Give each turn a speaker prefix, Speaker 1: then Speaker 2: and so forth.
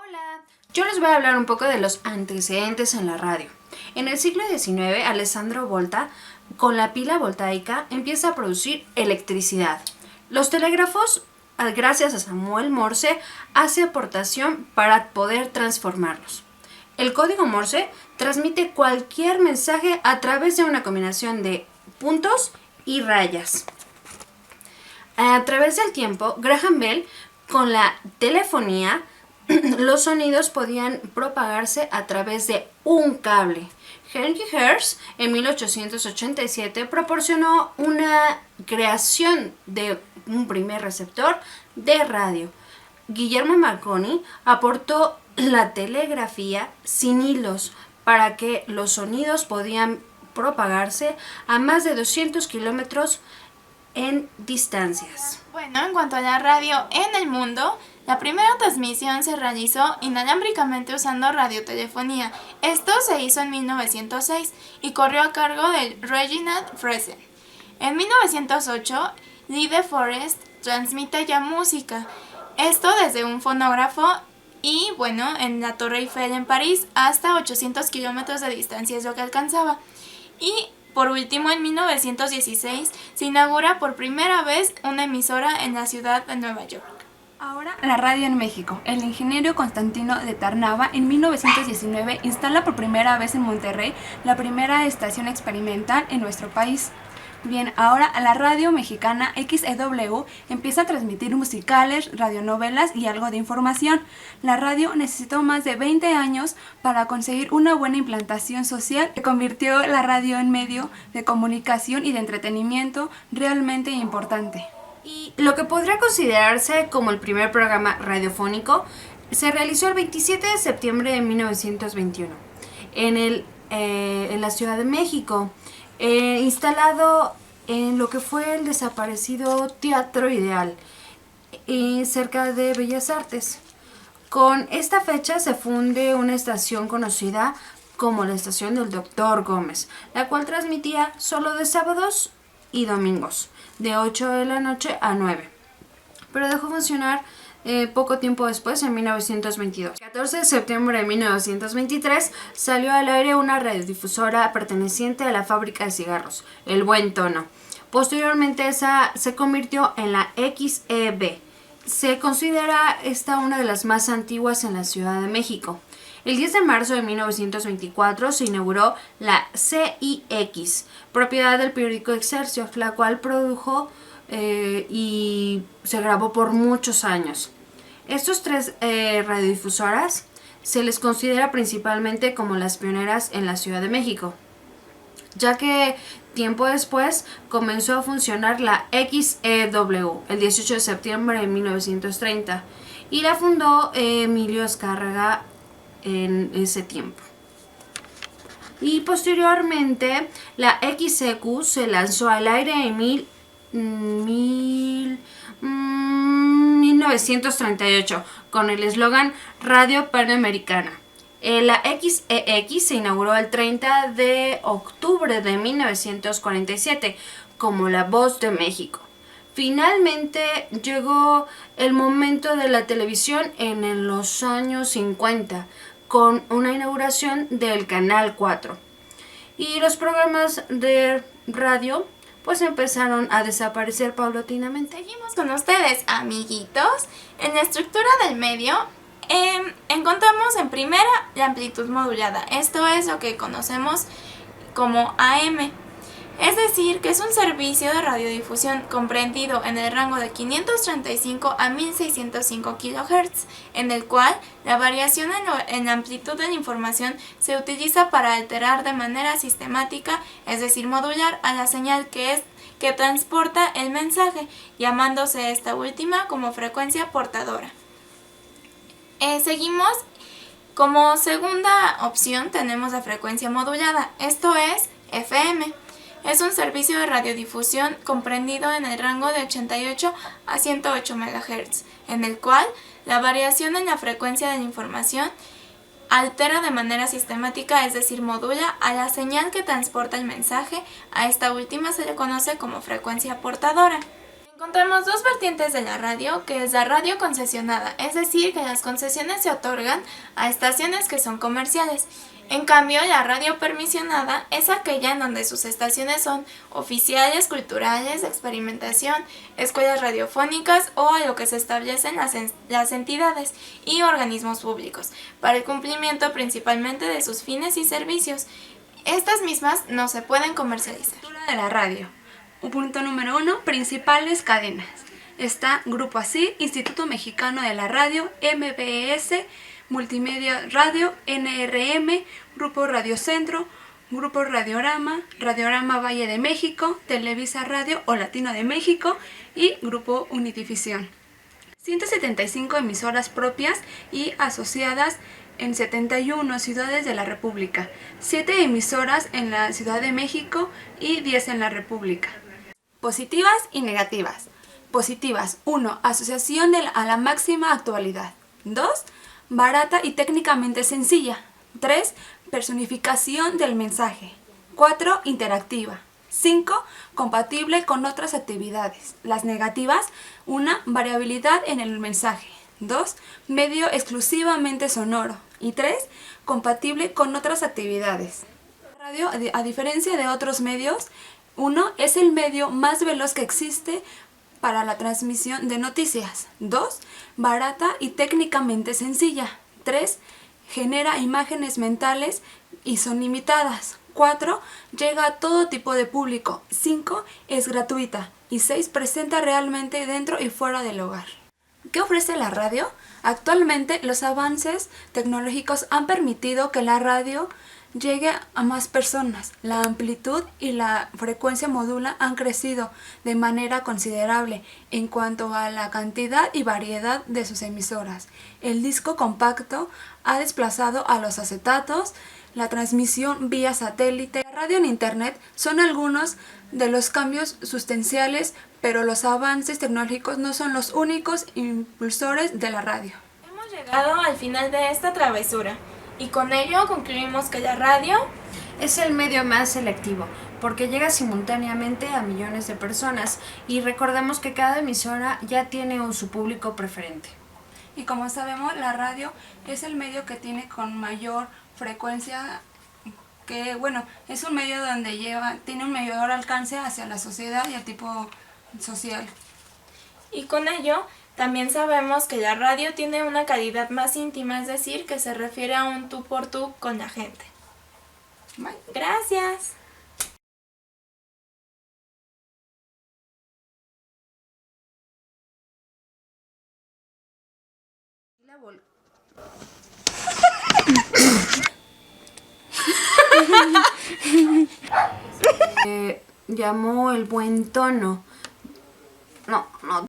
Speaker 1: Hola, yo les voy a hablar un poco de los antecedentes en la radio. En el siglo XIX, Alessandro Volta, con la pila voltaica, empieza a producir electricidad. Los telégrafos, gracias a Samuel Morse, hace aportación para poder transformarlos. El código Morse transmite cualquier mensaje a través de una combinación de puntos y rayas. A través del tiempo, Graham Bell, con la telefonía, los sonidos podían propagarse a través de un cable. Henry Hertz en 1887 proporcionó una creación de un primer receptor de radio. Guillermo Marconi aportó la telegrafía sin hilos para que los sonidos podían propagarse a más de 200 kilómetros en distancias.
Speaker 2: Bueno, en cuanto a la radio en el mundo, la primera transmisión se realizó inalámbricamente usando radiotelefonía. Esto se hizo en 1906 y corrió a cargo de Reginald Friesen. En 1908, Lee De Forest transmite ya música. Esto desde un fonógrafo y, en la Torre Eiffel en París hasta 800 kilómetros de distancia es lo que alcanzaba. Y por último, en 1916 se inaugura por primera vez una emisora en la ciudad de Nueva York.
Speaker 3: Ahora la radio en México. El ingeniero Constantino de Tarnava en 1919 instala por primera vez en Monterrey la primera estación experimental en nuestro país. Bien, ahora la radio mexicana XEW empieza a transmitir musicales, radionovelas y algo de información. La radio necesitó más de 20 años para conseguir una buena implantación social que convirtió la radio en medio de comunicación y de entretenimiento realmente importante.
Speaker 1: Y lo que podría considerarse como el primer programa radiofónico se realizó el 27 de septiembre de 1921 en la Ciudad de México, instalado en lo que fue el desaparecido Teatro Ideal, cerca de Bellas Artes. Con esta fecha se funde una estación conocida como la estación del Dr. Gómez, la cual transmitía solo de sábados y domingos, de 8 de la noche a 9. Pero dejó funcionar poco tiempo después, en 1922. El 14 de septiembre de 1923 salió al aire una radiodifusora perteneciente a la fábrica de cigarros, El Buen Tono. Posteriormente esa se convirtió en la XEB. Se considera esta una de las más antiguas en la Ciudad de México. El 10 de marzo de 1924 se inauguró la CIX, propiedad del periódico Excelsior, la cual produjo y se grabó por muchos años. Estos tres radiodifusoras se les considera principalmente como las pioneras en la Ciudad de México, ya que tiempo después comenzó a funcionar la XEW el 18 de septiembre de 1930 y la fundó Emilio Azcárraga en ese tiempo. Y posteriormente la XEQ se lanzó al aire en 1938 con el eslogan Radio Panamericana. La XEX se inauguró el 30 de octubre de 1947 como La Voz de México. Finalmente llegó el momento de la televisión en los años 50 con una inauguración del Canal 4. Y los programas de radio pues empezaron a desaparecer paulatinamente.
Speaker 2: Seguimos con ustedes, amiguitos. En la estructura del medio encontramos en primera la amplitud modulada. Esto es lo que conocemos como AM. Es decir, que es un servicio de radiodifusión comprendido en el rango de 535 a 1605 kHz, en el cual la variación en la amplitud de la información se utiliza para alterar de manera sistemática, es decir, modular, a la señal que transporta el mensaje, llamándose esta última como frecuencia portadora. Seguimos. Como segunda opción tenemos la frecuencia modulada, esto es FM. Es un servicio de radiodifusión comprendido en el rango de 88 a 108 MHz, en el cual la variación en la frecuencia de la información altera de manera sistemática, es decir, modula a la señal que transporta el mensaje. A esta última se le conoce como frecuencia portadora. En Encontramos dos vertientes de la radio, que es la radio concesionada, es decir, que las concesiones se otorgan a estaciones que son comerciales. En cambio, la radio permisionada es aquella en donde sus estaciones son oficiales, culturales, de experimentación, escuelas radiofónicas o a lo que se establecen las entidades y organismos públicos, para el cumplimiento principalmente de sus fines y servicios. Estas mismas no se pueden comercializar.
Speaker 3: Estructura de la radio. Punto número 1, principales cadenas. Está Grupo ASIR, Instituto Mexicano de la Radio, MBS, Multimedia Radio, NRM, Grupo Radio Centro, Grupo Radiorama, Radiorama Valle de México, Televisa Radio o Latino de México y Grupo Unidifisión. 175 emisoras propias y asociadas en 71 ciudades de la República, 7 emisoras en la Ciudad de México y 10 en la República. Positivas y negativas. Positivas. 1. Asociación a la máxima actualidad. 2. Barata y técnicamente sencilla. 3. Personificación del mensaje. 4. Interactiva. 5. Compatible con otras actividades. Las negativas. 1. Variabilidad en el mensaje. 2. Medio exclusivamente sonoro. Y 3. Compatible con otras actividades. La radio, a diferencia de otros medios, 1. Es el medio más veloz que existe para la transmisión de noticias. 2. Barata y técnicamente sencilla. 3. Genera imágenes mentales y son limitadas. 4. Llega a todo tipo de público. 5. Es gratuita. Y 6. Presenta realmente dentro y fuera del hogar. ¿Qué ofrece la radio? Actualmente los avances tecnológicos han permitido que la radio llegue a más personas. La amplitud y la frecuencia modula han crecido de manera considerable en cuanto a la cantidad y variedad de sus emisoras. El disco compacto ha desplazado a los acetatos, la transmisión vía satélite, la radio en internet son algunos de los cambios sustanciales, pero los avances tecnológicos no son los únicos impulsores de la radio.
Speaker 2: Hemos llegado al final de esta travesura. Y con ello concluimos que la radio
Speaker 1: es el medio más selectivo, porque llega simultáneamente a millones de personas y recordemos que cada emisora ya tiene su público preferente.
Speaker 3: Y como sabemos, la radio es el medio que tiene con mayor frecuencia, que bueno, es un medio donde tiene un mayor alcance hacia la sociedad y el tipo social.
Speaker 2: Y con ello también sabemos que la radio tiene una calidad más íntima, es decir, que se refiere a un tú por tú con la gente.
Speaker 3: Bye.
Speaker 2: Gracias.
Speaker 1: Llamó el buen tono. No,